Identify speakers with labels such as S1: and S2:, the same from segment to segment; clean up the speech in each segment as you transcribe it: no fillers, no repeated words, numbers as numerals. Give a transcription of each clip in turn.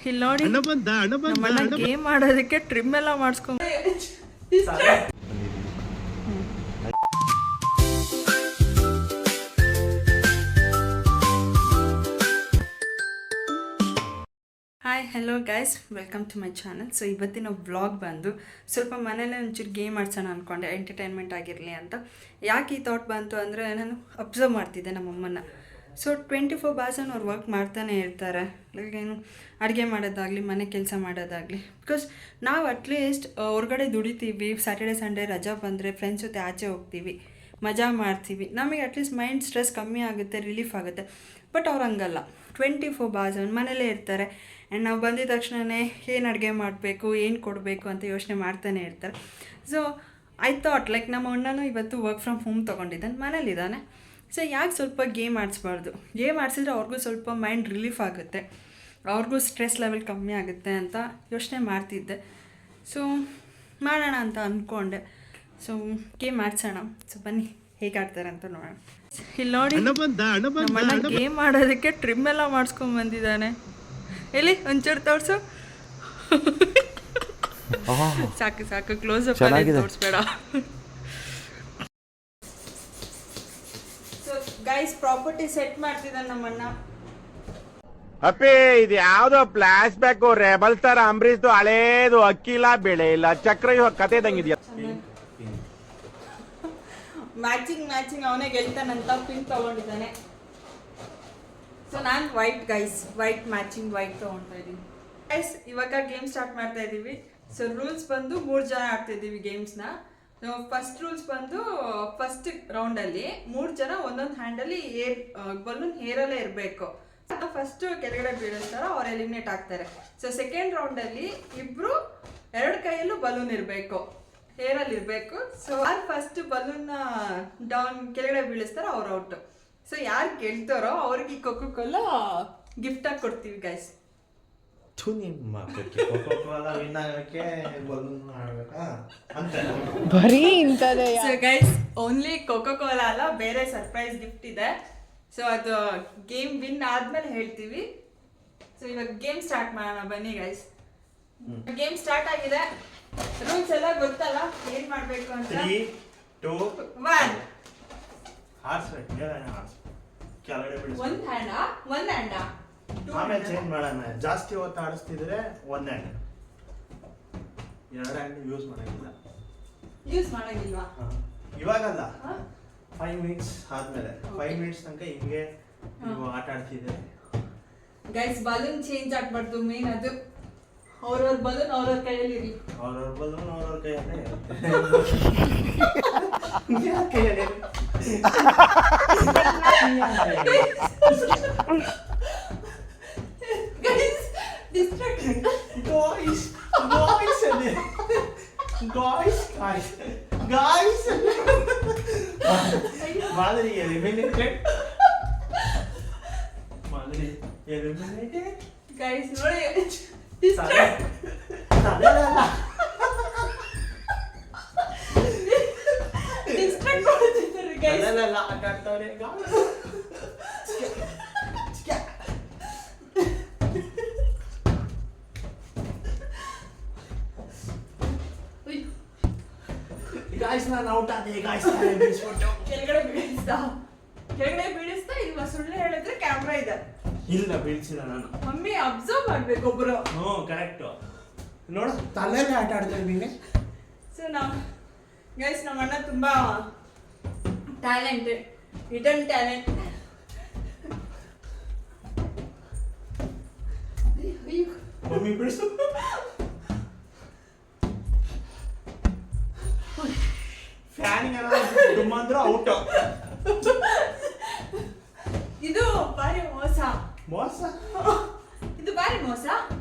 S1: ಇಲ್ಲಿ ನೋಡಿ ನಮ್ಮಣ್ಣ ಗೇಮ್ ಆಡೋದಕ್ಕೆ ಟ್ರಿಮ್ ಎಲ್ಲ ಮಾಡಿಸ್ಕೊಂಡು hi hello guys, welcome to my channel. So ಇವತ್ತಿನ ವ್ಲಾಗ್ ಬಂದು ಸ್ವಲ್ಪ ಮನೇಲೆ ಒಂಚೂರು ಗೇಮ್ ಆಡ್ಸೋಣ ಅಂದ್ಕೊಂಡೆ, ಎಂಟರ್ಟೈನ್ಮೆಂಟ್ ಆಗಿರಲಿ ಅಂತ. ಯಾಕೆ ಈ ಥಾಟ್ ಬಂತು ಅಂದರೆ, ನಾನು ಅಬ್ಸರ್ವ್ ಮಾಡ್ತಿದ್ದೆ ನಮ್ಮಮ್ಮನ. ಸೊ 24 hours ಅವ್ರು ವರ್ಕ್ ಮಾಡ್ತಾನೆ ಇರ್ತಾರೆ. ಲೈಕ್ ಏನು ಅಡುಗೆ ಮಾಡೋದಾಗಲಿ, ಮನೆ ಕೆಲಸ ಮಾಡೋದಾಗಲಿ. ಬಿಕಾಸ್ ನಾವು ಅಟ್ಲೀಸ್ಟ್ ಹೊರಗಡೆ ದುಡಿತೀವಿ, ಸ್ಯಾಟರ್ಡೆ ಸಂಡೇ ರಜಾ ಬಂದರೆ ಫ್ರೆಂಡ್ಸ್ ಜೊತೆ ಆಚೆ ಹೋಗ್ತೀವಿ, ಮಜಾ ಮಾಡ್ತೀವಿ, ನಮಗೆ ಅಟ್ಲೀಸ್ಟ್ ಮೈಂಡ್ ಸ್ಟ್ರೆಸ್ ಕಮ್ಮಿ ಆಗುತ್ತೆ, ರಿಲೀಫ್ ಆಗುತ್ತೆ. ಬಟ್ ಅವ್ರು ಹಂಗಲ್ಲ, 24 hours ಮನೇಲೇ ಇರ್ತಾರೆ. ಆ್ಯಂಡ್ ನಾವು ಬಂದಿದ ತಕ್ಷಣವೇ ಏನು ಅಡುಗೆ ಮಾಡಬೇಕು, ಏನು ಕೊಡಬೇಕು ಅಂತ ಯೋಚನೆ ಮಾಡ್ತಾನೆ ಇರ್ತಾರೆ. ಸೊ ಐ ಥಾಟ್ ಲೈಕ್ ನಮ್ಮ ಅಣ್ಣನೂ ಇವತ್ತು ವರ್ಕ್ ಫ್ರಮ್ ಹೋಮ್ ತೊಗೊಂಡಿದ್ದಾನೆ, ಮನೇಲಿದ್ದಾನೆ. ಸೊ ಯಾಕೆ ಸ್ವಲ್ಪ ಗೇಮ್ ಆಡಿಸ್ಬಾರ್ದು? ಗೇಮ್ ಆಡಿಸಿದ್ರೆ ಅವ್ರಿಗೂ ಸ್ವಲ್ಪ ಮೈಂಡ್ ರಿಲೀಫ್ ಆಗುತ್ತೆ, ಅವ್ರಿಗೂ ಸ್ಟ್ರೆಸ್ ಲೆವೆಲ್ ಕಮ್ಮಿ ಆಗುತ್ತೆ ಅಂತ ಯೋಚನೆ ಮಾಡ್ತಿದ್ದೆ. ಸೊ ಮಾಡೋಣ ಅಂತ ಅಂದ್ಕೊಂಡೆ. So game ಆಡ್ಸೋಣ. ಸೊ ಬನ್ನಿ ಹೇಗೆ ಆಡ್ತಾರೆ ಅಂತ ನೋಡೋಣ. ಇಲ್ಲಿ ನೋಡಿ ನಮ್ಮಣ್ಣ ಗೇಮ್ ಆಡೋದಕ್ಕೆ ಟ್ರಿಮ್ ಎಲ್ಲ ಮಾಡಿಸ್ಕೊಂಡು ಬಂದಿದ್ದಾನೆ. ಎಲ್ಲಿ ಒಂಚೂರು ತೋರಿಸು. ಸಾಕು ಸಾಕು, ಕ್ಲೋಸ್ ಅಪ್ ತೋರಿಸ್ಬೇಡ. ಸೊ ಗೈಸ್, ಪ್ರಾಪರ್ಟಿ ಸೆಟ್ ಮಾಡ್ತಿದ್ದಾನೆ ನಮ್ಮಣ್ಣ.
S2: ಅಪ್ಪಿ, ಇದು ಯಾವ್ದೋ ಫ್ಲಾಶ್ ಬ್ಯಾಕ್ ರೆಬಲ್ ತರ ಅಂಬರೀಶ್ದು ಹಳೇದು, ಅಕ್ಕಿಲ್ಲ ಬೆಳೆ ಇಲ್ಲ ಚಕ್ರ ಕತೆ ಇದ್ದಂಗಿದ್ಯಾ.
S1: ಮ್ಯಾಚಿಂಗ್ ಅವನೇ ಗೆಲ್ತಾನಂತ ಪಿಂಕ್ ತಗೊಂಡಿದ್ದಾನೆ. ಸೊ ನಾನು white guys, white matching white ತೊಗೊಳ್ತಾ ಇದ್ದೀನಿ ಗೈಸ್. ಇವಾಗ ಗೇಮ್ ಸ್ಟಾರ್ಟ್ ಮಾಡ್ತಾ ಇದ್ದೀವಿ. ಸೊ ರೂಲ್ಸ್ ಬಂದು 3 ಜನ ಆಡ್ತಾ ಇದ್ದೀವಿ ಗೇಮ್ಸ್ನ. ಫಸ್ಟ್ ರೂಲ್ಸ್ ಬಂದು ಫಸ್ಟ್ ರೌಂಡಲ್ಲಿ 3 ಜನ ಒಂದೊಂದು ಹ್ಯಾಂಡಲ್ಲಿ ಬಲೂನ್ ಹೇರಲ್ಲೇ ಇರಬೇಕು. ಫಸ್ಟ್ ಕೆಳಗಡೆ ಬೀಳಿಸ್ತಾರೋ ಅವ್ರು ಎಲಿಮಿನೇಟ್ ಆಗ್ತಾರೆ. ಸೊ ಸೆಕೆಂಡ್ ರೌಂಡಲ್ಲಿ ಇಬ್ರು 2 ಕೈಯಲ್ಲೂ ಬಲೂನ್ ಇರಬೇಕು, ಹೇರಲ್ಲಿ ಇರಬೇಕು. ಸೊ ಯಾರು ಫಸ್ಟ್ ಬಲೂನ್ ಡೌನ್ ಕೆಳಗಡೆ ಬೀಳಿಸ್ತಾರೋ ಅವ್ರು ಔಟ್. ಸೊ ಯಾರು ಗೆಲ್ತಾರೋ ಅವ್ರಿಗೆ ಕೊಕೋ ಕೋಲಾ ಗಿಫ್ಟ್ ಆಗಿ ಕೊಡ್ತೀವಿ guys. So guys, only cocoa Cola ಅಲ್ಲ, ಬೇರೆ ಸರ್ಪ್ರೈಸ್ ಗಿಫ್ಟ್ ಇದೆ. ಸೊ ಅದು ಗೇಮ್ ವಿನ್ ಆದ್ಮೇಲೆ ಹೇಳ್ತೀವಿ. ಸೊ ಇವಾಗ ಗೇಮ್ ಸ್ಟಾರ್ಟ್ ಮಾಡೋಣ ಬನ್ನಿ ಗೈಸ್. ಗೇಮ್ ಸ್ಟಾರ್ಟ್ ಆಗಿದೆ. ರೂಲ್ಸ್ ಎಲ್ಲ ಗೊತ್ತಲ್ಲ, ಏನ್ ಮಾಡ್ಬೇಕು ಅಂತ.
S3: 3, 2,
S1: 1 ಒಂದ್ ಹ್ಯಾಂಡ
S3: ಆಮೇಲೆ ಚೇಂಜ್ ಮಾಡೋಣ. ಜಾಸ್ತಿ ಹೊತ್ತು ಆಡಿಸ್ತಿದ್ರೆ 1 ಹ್ಯಾಂಡ್, 2 ಹ್ಯಾಂಡ್ ಯೂಸ್
S1: ಮಾಡಂಗಿಲ್ವಾ?
S3: ಇವಾಗಲ್ಲ, 5 ಮಿನಿಟ್ಸ್ ಆದ್ಮೇಲೆ. 5 ಮಿನಿಟ್ಸ್ ತನಕ ಹಿಂಗೆ ನೀವು ಆಟ ಆಡ್ತಿದ್ರೆ
S1: ಗೈಸ್. ಬಲೂನ್ ಚೇಂಜ್ ಆಗ್ಬಾರ್ದು, ಮೇನ್ ಅದು. ಅವ್ರವ್ರ ಬಲೂನ್ ಅವ್ರವ್ರ ಕೈಯಲ್ಲಿ ಇರಲಿ.
S3: ಅವ್ರವ್ರ ಬಲೂನ್ ಅವ್ರವ್ರ ಕೈಯಲ್ಲೇ ಇರುತ್ತೆ. ಮಾಧುರಿ ಎಲಿಮಿನೇಟೆಡ್.
S1: ಗೈಸ್ ನೋಡಿ, ಡಿಸ್ಟ್ರಾಕ್ಟ್ ಮಾಡ್ತಿದ್ದಾರೆ ಗೈಸ್.
S3: ಆಟ ಆಡ್ತಾವ್ರೆ. ಗಾಯ್ಸ್, ನಾನು ಔಟ್ ಆದೆ ಗಾಯ್ಸ್.
S1: ಕೆಳಗಡೆ ಬೀಳಿಸ್ತಾ ಇಲ್ವಾ? ಸುಳ್ಳು ಹೇಳಿದ್ರೆ ಕ್ಯಾಮ್ರಾ ಇದೆ.
S3: ಇಲ್ಲ, ಬೀಳ್ಸಿಲ್ಲ ನಾನು.
S1: ಮಮ್ಮಿ ಅಬ್ಸರ್ವ್ ಮಾಡ್ಬೇಕು ಒಬ್ರು.
S3: ಕರೆಕ್ಟ್ ನೋಡು, ತಲೆನೇ ಆಟ ಆಡ್ತಾ ಇದ್ದೀನಿ.
S1: ಸೊ ಗೈಸ್, ನಮ್ಮ ಅಣ್ಣ ತುಂಬಾ ಟ್ಯಾಲೆಂಟೆಡ್, ಹಿಡನ್ ಟ್ಯಾಲೆಂಟ್.
S3: ಮಮ್ಮಿ ಬಿಡಿಸು. ಫ್ಯಾನಿಂಗ್ ತುಂಬ ಅಂದ್ರೆ ಔಟ್.
S1: ಇದು ಬಾರಿ ಮೋಸ. ಇದು ಬಾರಿ ಮೋಸ.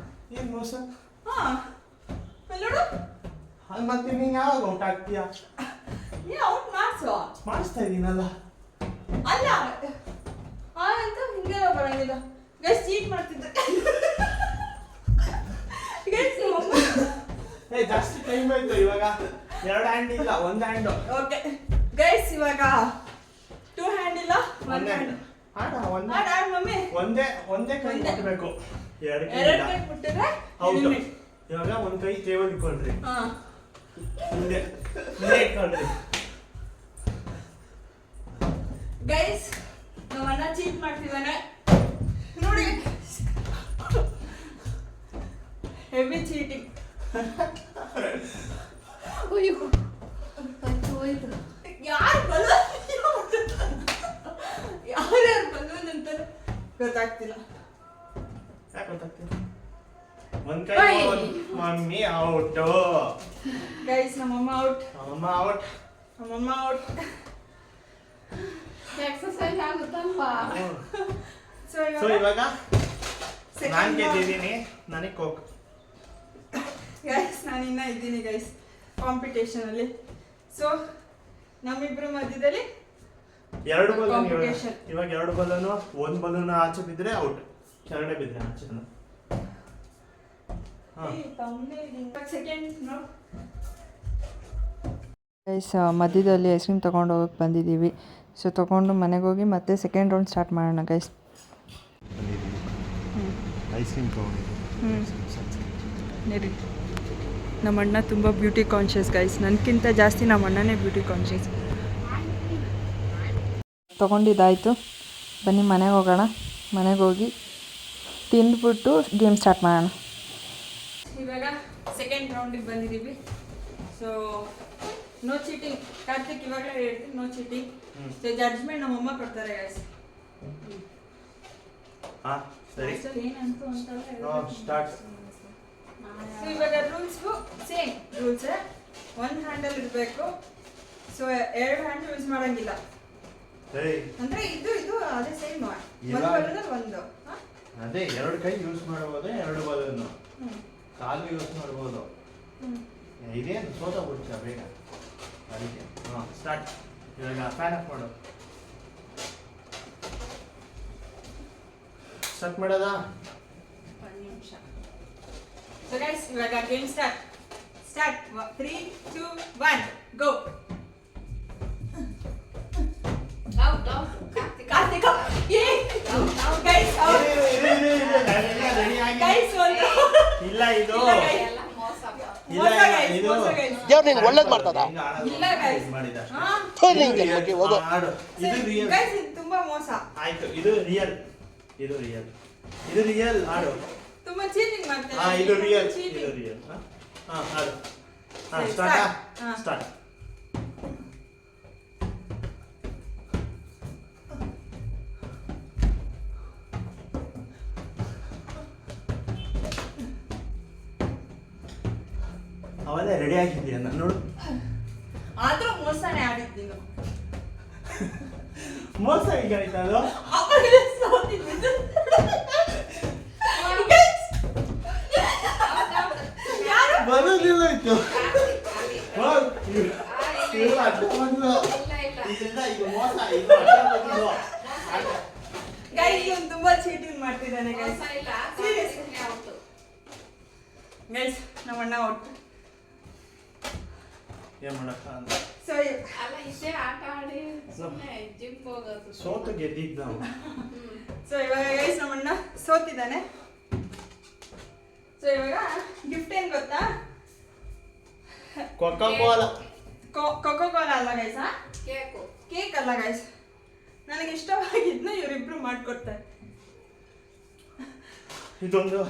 S3: ಏನ್ ಮೋಸ?
S1: ನೋಡು,
S3: ಅದು ಮತ್ತೆ ನೀನು ಯಾವಾಗ ಔಟ್ ಆಗ್ತೀಯಾ?
S1: ನೀ ಔಟ್
S3: ಮಾಡಿಸ್ತಾ ಇದೀನಲ್ಲ.
S1: ಅಲ್ಲ ಅಂತ ಹಿಂಗೆಲ್ಲ ಬರಂಗಿಲ್ಲ ಗೈಸ್. ಚೀಟ್ ಮಾಡ್ತಿದ್ದೆ ಗೈಸ್.
S3: ಜಾಸ್ತಿ ಟೈಮ್ ಆಯ್ತು. ಇವಾಗ 2 ಹ್ಯಾಂಡ್ ಇಲ್ಲ, 1 ಹ್ಯಾಂಡ್.
S1: ಓಕೆ ಗೈಸ್, ಇವಾಗ 2 ಹ್ಯಾಂಡ್ ಇಲ್ಲ, 1 ಹ್ಯಾಂಡ್.
S3: ಮಮ್ಮಿ ಒಂದೇ ಕೈ ಕೊಡ್ಬೇಕು. ಎರಡು
S1: ಎರಡು
S3: ಕೈ
S1: ಕೈ ಮುಟ್ಟಿದ್ರೆ
S3: ಹೌದು
S1: eliminate.
S3: ಇವಾಗ ಒಂದ್ ಕೈ ಟೇಬಲ್ ಇಟ್ಕೊಳ್ರಿ
S1: ಹಾ
S3: ಮುಂದೆ ಇಟ್ಕೊಳ್ರಿ
S1: ಗೈಸ್ ನಮ್ಮ ಅಣ್ಣ ಚೀಟ್ ಮಾಡ್ತಿದ್ದಾನೆ ನೋಡಿ ಹೆವಿ ಚೀಟಿಂಗ್ ಯಾರು ಯಾರ್ಯಾರು ಬಲೂನ್ ಅಂತಾರೆ ಗೊತ್ತಾಗ್ತಿಲ್ಲ
S3: ಯಾಕೆ ಗೊತ್ತಾಗ್ತಿಲ್ಲ ಒಂದ್ ಕೈ
S1: ಬೈ.
S3: ಮಮ್ಮಿ ಔಟ್
S1: ಗೈಸ್ ನಮ್ಮಮ್ಮ ಔಟ್
S3: ಅಮ್ಮ ಔಟ್
S1: ನಮ್ಮಮ್ಮ ಔಟ್
S4: ಎಕ್ಸರ್ಸೈಸ್ ಆಗುತ್ತಲ್ವಾ?
S1: ಸೊ
S3: ಸೊ ಇವಾಗ ನಾನ್
S1: ಸೆಕೆಂಡ್
S3: ಗೆದ್ದಿದ್ದೀನಿ ನನಗೆ ಕೋಕ್
S1: ಗೈಸ್ ನಾನು ಇನ್ನ ಇದ್ದೀನಿ ಗೈಸ್ ಕಾಂಪಿಟೇಷನ್ ಅಲ್ಲಿ ಸೊ ನಮ್ಮಿಬ್ರು ಮಧ್ಯದಲ್ಲಿ
S3: ಎರಡು ಬಲೂನ್
S1: Competition.
S3: ಇವಾಗ ಎರಡು ಬಲೂನು ಒಂದ್ ಬಲೂನ್ ಆಚೆ ಬಿದ್ರೆ ಔಟ್ ಕೆಳಗಡೆ ಬಿದ್ರೆ ಆಚೆ
S1: ಸೆಕೆಂಡ್ ನೋ
S5: ಗೈಸ್ ಮಧ್ಯದಲ್ಲಿ ಐಸ್ ಕ್ರೀಮ್ ತೊಗೊಂಡು ಹೋಗಕ್ಕೆ ಬಂದಿದ್ದೀವಿ ಸೊ ತೊಗೊಂಡು ಮನೆಗೆ ಹೋಗಿ ಮತ್ತೆ ಸೆಕೆಂಡ್ ರೌಂಡ್ ಸ್ಟಾರ್ಟ್ ಮಾಡೋಣ ಗೈಸ್.
S3: ಐಸ್ ಕ್ರೀಮ್
S1: ನಡಿ ನಮ್ಮ ಅಣ್ಣ ತುಂಬ ಬ್ಯೂಟಿ ಕಾನ್ಷಿಯಸ್ ಗೈಸ್ ನನಗಿಂತ ಜಾಸ್ತಿ ನಮ್ಮ ಅಣ್ಣನೇ ಬ್ಯೂಟಿ ಕಾನ್ಷಿಯಸ್
S5: ತೊಗೊಂಡಿದ್ದಾಯಿತು, ಬನ್ನಿ ಮನೆಗೆ ಹೋಗೋಣ. ಮನೆಗೆ ಹೋಗಿ ತಿಂದ್ಬಿಟ್ಟು ಗೇಮ್ ಸ್ಟಾರ್ಟ್ ಮಾಡೋಣ.
S1: ಇವಾಗ ಸೆಕೆಂಡ್ ರೌಂಡಿಗೆ ಬಂದಿದ್ದೀವಿ ಸೊ ನೋ ಚೀಟಿಂಗ್ ಕಾರ್ತಿಕ್ ಇವಾಗಲೇ ಹೇಳ್ತೀನಿ ನೋ ಚೀಟಿಂಗ್ ಸೊ ಜಡ್ಜ್ಮೆಂಟ್ ನಮ್ಮಮ್ಮ ಕೊಡ್ತಾರೆ ಗೈಸ್
S3: ಹಾ ಸರಿ
S1: ಏನಂತು ಅಂತ
S3: ಸ್ಟಾರ್ಟ್
S1: ಸೊ ಇವಾಗ ರೂಲ್ಸ್ಗೂ ಸೇಮ್ ರೂಲ್ಸ್ ಒಂದು ಹ್ಯಾಂಡಲ್ ಇರಬೇಕು ಸೊ ಎರಡು ಹ್ಯಾಂಡ್ ಯೂಸ್ ಮಾಡಂಗಿಲ್ಲ
S3: ಸರಿ
S1: ಅಂದ್ರೆ ಇದು ಅದೇ ಸೇಮ್
S3: ಇವಾಗ-
S1: ಒಂದು ಬಲೂನ್ ಒಂದು ಹಾ?
S3: ಅದೇ ಎರಡು ಕೈ ಯೂಸ್ ಮಾಡಬಹುದು ಎರಡು ಬಲೂನು
S1: ಹ್ಮ್.
S3: ಕಾಲು ಯೂಸ್ ಮಾಡಬಹುದು
S1: ಹ್ಮ್.
S3: ಇದೇನು ಸೋತ ಬಿಡ್ತೀಯ ಬೇಗ ಅದಕ್ಕೆ ಹಾಂ ಸ್ಟಾರ್ಟ್ ಇವಾಗ ಫ್ಯಾನ್ ಆಫ್ ಮಾಡು ಸ್ಟಾರ್ಟ್ ಮಾಡೋದಾ
S1: ಒಂದು ನಿಮಿಷ ಸೊ ಗೈಸ್ ಇವಾಗ game start 3 2 1 go
S4: out out Karthik
S1: Karthika ಏ ಗೈಸ್ ಗೈಸ್ ಒಂದು
S3: ಇಲ್ಲ ಇದು
S1: ಇಲ್ಲ guys.
S4: ಎಲ್ಲ ಮೋಸ
S3: ಇಲ್ಲ,
S1: ಮೋಸ guys,
S3: ಇದು-
S1: ಮೋಸ guys.
S6: ದೇವ್ರು ನಿಂಗೆ ಒಳ್ಳೇದು ಮಾಡ್ತದ
S1: ಇಲ್ಲ guys.
S3: ಮಾಡಿದ
S1: ಹಾ?
S6: ನಿಂಗೆ ಬಗ್ಗೆ ಹೋಗು.
S3: ಆಡು ಇದು ರಿಯಲ್
S1: Guys, ಇದು ತುಂಬಾ ಮೋಸ
S3: ಆಯ್ತು ಇದು ರಿಯಲ್ ಇದು ರಿಯಲ್ ಆಡು
S1: ತುಂಬಾ ಚೀಟಿಂಗ್ ಮಾಡ್ತಾರೆ
S3: ಹಾ ಇದು ರಿಯಲ್
S1: cheating.
S3: ಇದು ರಿಯಲ್ ಹಾ ಆಡು ಹಾ
S1: ಸರಿ,
S3: ಸ್ಟಾರ್ಟ್
S1: start. ಹಾ.
S3: ಸ್ಟಾರ್ಟ್ ಅವೆಲ್ಲ ರೆಡಿ ಆಗಿದೆಯಾ ನಾನು ನೋಡು
S1: ಆದ್ರೂ ಮೋಸನೇ ಆಡಿದ್ದೀನು
S3: ಮೋಸ ಈಗ ಆಯ್ತಾ ಅದು
S1: ಆಮೇಲೆ ಸೋತಿದ್ವಿ. Guys, ಯಾರು
S3: ಬರೋದಿಲ್ಲ ಇತ್ತು
S4: ಇಲ್ಲ
S3: ಇದೆಲ್ಲ ಈಗ ಮೋಸ ಇದು ಅಡ್ಡ ಬಂದಿದ್ದು.
S1: ಗೈಸ್ ಇವನು ತುಂಬಾ ಚೀಟಿಂಗ್ ಮಾಡ್ತಿದ್ದಾನೆ ಗೈಸ್
S4: ಮೋಸ ಇಲ್ಲ
S1: Serious.
S4: ಕಾರ್ತಿಕ್ನೇ ಔಟ್
S1: ಗೈಸ್ ನಮ್ಮ ಅಣ್ಣ ಔಟ್
S3: ಏನ್ ಮಾಡಕ್ಕ ಅಂತ
S1: ಸೊ
S4: ಅಲ್ಲ ಇಷ್ಟೇ ಆಟ ಆಡಿ ಸುಮ್ಮನೆ ಜಿಮ್ ಹೋಗೋದು
S3: ಸೋತು ಗೆದ್ದಿದ್ದು ನಾವು
S1: ಸೊ ಇವಾಗ ಗೈಸ್ ನಮ್ಮ ಅಣ್ಣ ಸೋತಿದ್ದಾನೆ ಸೊ ಇವಾಗ ಗಿಫ್ಟ್ ಏನ್ ಗೊತ್ತಾ
S3: ಕೊಕ್ಕ ಕೋಲ
S1: ಕೊಕೋ ಕೋಲಾ ಅಲ್ಲ ಗೈಸ್
S4: ಕೇಕು
S1: ಕೇಕ್ ಅಲ್ಲ ಗೈಸ್ ನನಗೆ ಇಷ್ಟವಾಗಿದ್ನ ಇವರಿಬ್ರು ಮಾಡ್ಕೊಡ್ತಾರೆ
S3: ಇದೊಂದು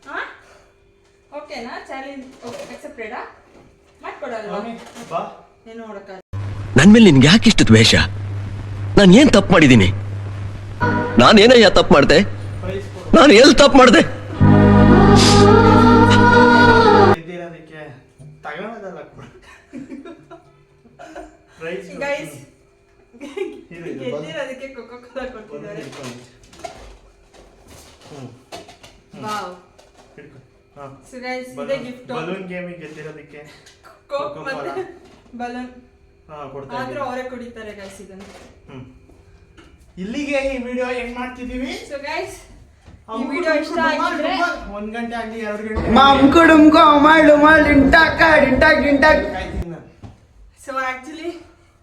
S1: ಹಾ ಓಕೆನಾ ಚಾಲೆಂಜ್ ಅಕ್ಸೆಪ್ಟೆಡಾ ಮಾಡ್ಕೊಡಲ್ವಾ
S3: ಮಮ್ಮಿ ಬಾ
S1: ಏನು ನೋಡಕ್ಕ
S6: ನನ್ ಮೇಲೆ ನಿನ್ಗೆ ಯಾಕೆ ಇಷ್ಟು ದ್ವೇಷ? ನಾನು ಏನ್ ತಪ್ಪು ಮಾಡಿದ್ದೀನಿ? ನಾನೇನಯ್ಯ ತಪ್ಪು ಮಾಡ್ದೆ?
S3: ಪ್ರೈಸ್ ಕೊಡು
S6: ನಾನು ಎಲ್ಲಿ ತಪ್ಪು ಮಾಡ್ದೆ?
S3: ಗೆದ್ದಿರೋದಕ್ಕೆ ತಗೊಳೋದಲ್ಲ ಪ್ರೈಸ್
S1: ಗೈಸ್
S3: ಇದು ಇದು
S1: ಗೆದ್ದಿರೋದಕ್ಕೆ ಕೊಕೋ ಕೋಲಾ ಕೊಡ್ತಿದ್ದಾರೆ ವಾವ್
S3: ಹಿಡ್ಕೊ ಹಾ
S1: ಸೊ ಗೈಸ್ ಇದೇ ಗಿಫ್ಟ್
S3: ಬಲೂನ್ ಗೇಮಿಗೆ ಗೆದ್ದಿರೋದಕ್ಕೆ
S1: ಕೋಕ್
S3: Coca-Cola.
S1: ಮತ್ತೆ ಬಲೂನ್
S3: ಹಾ ಕೊಡ್ತಾ
S1: ಆದ್ರೂ
S3: ಇದ್ದೀನಿ.
S1: ಅವರೇ ಕುಡಿತಾರೆ ಗೈಸ್ ಇದನ್ನು
S3: ಹ್ಮ್ ಇಲ್ಲಿಗೆ ಈ ವಿಡಿಯೋ ಹೆಂಗ್ ಮಾಡ್ತಿದೀವಿ
S1: ಸೊ ಗೈಸ್ ಈ ವಿಡಿಯೋ ಇಷ್ಟ ಆಗಿದ್ರೆ
S3: 1 ಗಂಟೆ ಆಗ್ಲಿ 2 ಗಂಟೆ ಕಾಯ್ತೀನಿ ನಾನು.
S1: ಸೊ ಆಕ್ಚುಲಿ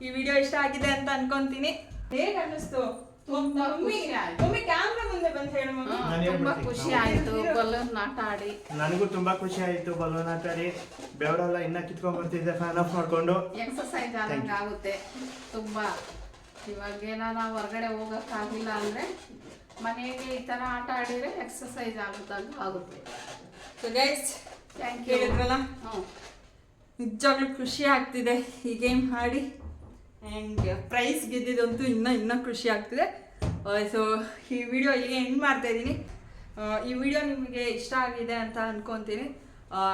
S1: ಈ ವಿಡಿಯೋ ಇಷ್ಟ ಆಗಿದೆ ಅಂತ ಅನ್ಕೊಂತೀನಿ ಹೇಗೆ ಅನ್ನಿಸ್ತು
S4: ತುಂಬಾ ಖುಷಿ ಆಯ್ತು.
S1: ಮಮ್ಮಿ ಕ್ಯಾಮ್ರಾ ಮುಂದೆ ಬಂದು ಹೇಳು ಮಮ್ಮಿ.
S3: ನಾನು
S4: ತುಂಬಾ
S3: ಹೇಳ್ಬಿಡ್ತೀನಿ.
S4: ಖುಷಿ ಆಯ್ತು ಬಲೂನ್ ಆಟ ಆಡಿ.
S3: ನನಗೂ ತುಂಬಾ ಖುಷಿ ಆಯ್ತು ಬಲೂನ್ ಆಟಾಡಿ. ಬೆವರೆಲ್ಲ ಇನ್ನ ಕಿತ್ಕೊಂಡ್ ಬರ್ತಿದ್ದೆ ಫ್ಯಾನ್ ಆಫ್ ಮಾಡ್ಕೊಂಡು.
S4: ಎಕ್ಸಸೈಸ್ ಆದಂಗೆ ಆಗುತ್ತೆ ತುಂಬಾ. ಇವಾಗ ಏನಾರ ಹೊರಗಡೆ ಹೋಗಕ್ಕಾಗಿಲ್ಲ ಅಂದ್ರೆ ಮನೆಗೆ ಈ ತರ ಆಟ ಆಡಿದ್ರೆ ಎಕ್ಸಸೈಸ್ ಆಗುತ್ತಂಗ ಆಗುತ್ತೆ.
S1: So guys
S4: thank you.
S1: ಕೇಳಿದ್ರಲ್ಲ, ನಿಜವಾಗ್ಲೂ ಖುಷಿ ಆಗ್ತಿದೆ ಈ ಗೇಮ್ ಆಡಿ. ಆ್ಯಂಡ್ ಪ್ರೈಸ್ ಗೆದ್ದಿದ್ದಂತೂ ಇನ್ನೂ ಖುಷಿ ಆಗ್ತಿದೆ. ಸೊ ಈ ವಿಡಿಯೋ ಇಲ್ಲಿಗೆ ಎಂಡ್ ಮಾಡ್ತಾಯಿದ್ದೀನಿ. ಈ ವಿಡಿಯೋ ನಿಮಗೆ ಇಷ್ಟ ಆಗಿದೆ ಅಂತ ಅಂದ್ಕೊತೀನಿ.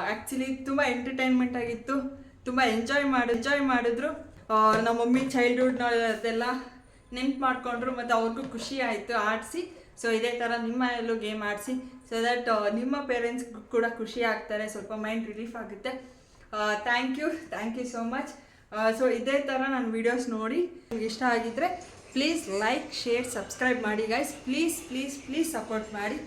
S1: ಆ್ಯಕ್ಚುಲಿ ತುಂಬ ಎಂಟರ್ಟೈನ್ಮೆಂಟ್ ಆಗಿತ್ತು, ತುಂಬ ಎಂಜಾಯ್ ಮಾಡಿದ್ರು. ನಮ್ಮ ಮಮ್ಮಿ ಚೈಲ್ಡ್ಹುಡ್ನೆಲ್ಲ ನೆನ್ಪು ಮಾಡಿಕೊಂಡ್ರು ಮತ್ತು ಅವ್ರಿಗೂ ಖುಷಿ ಆಯಿತು ಆಡಿಸಿ. ಸೊ ಇದೇ ಥರ ನಿಮ್ಮ ಎಲ್ಲೂ ಗೇಮ್ ಆಡಿಸಿ, ಸೊ ದಟ್ ನಿಮ್ಮ ಪೇರೆಂಟ್ಸ್ಗೂ ಕೂಡ ಖುಷಿ ಆಗ್ತಾರೆ, ಸ್ವಲ್ಪ ಮೈಂಡ್ ರಿಲೀಫ್ ಆಗುತ್ತೆ. Thank you so much. So ಇದೇ ಥರ ನನ್ನ ವೀಡಿಯೋಸ್ ನೋಡಿ ನಿಮ್ಗೆ ಇಷ್ಟ ಆಗಿದ್ದರೆ ಪ್ಲೀಸ್ ಲೈಕ್, ಶೇರ್, ಸಬ್ಸ್ಕ್ರೈಬ್ ಮಾಡಿ ಗೈಸ್. ಪ್ಲೀಸ್ ಸಪೋರ್ಟ್ ಮಾಡಿ.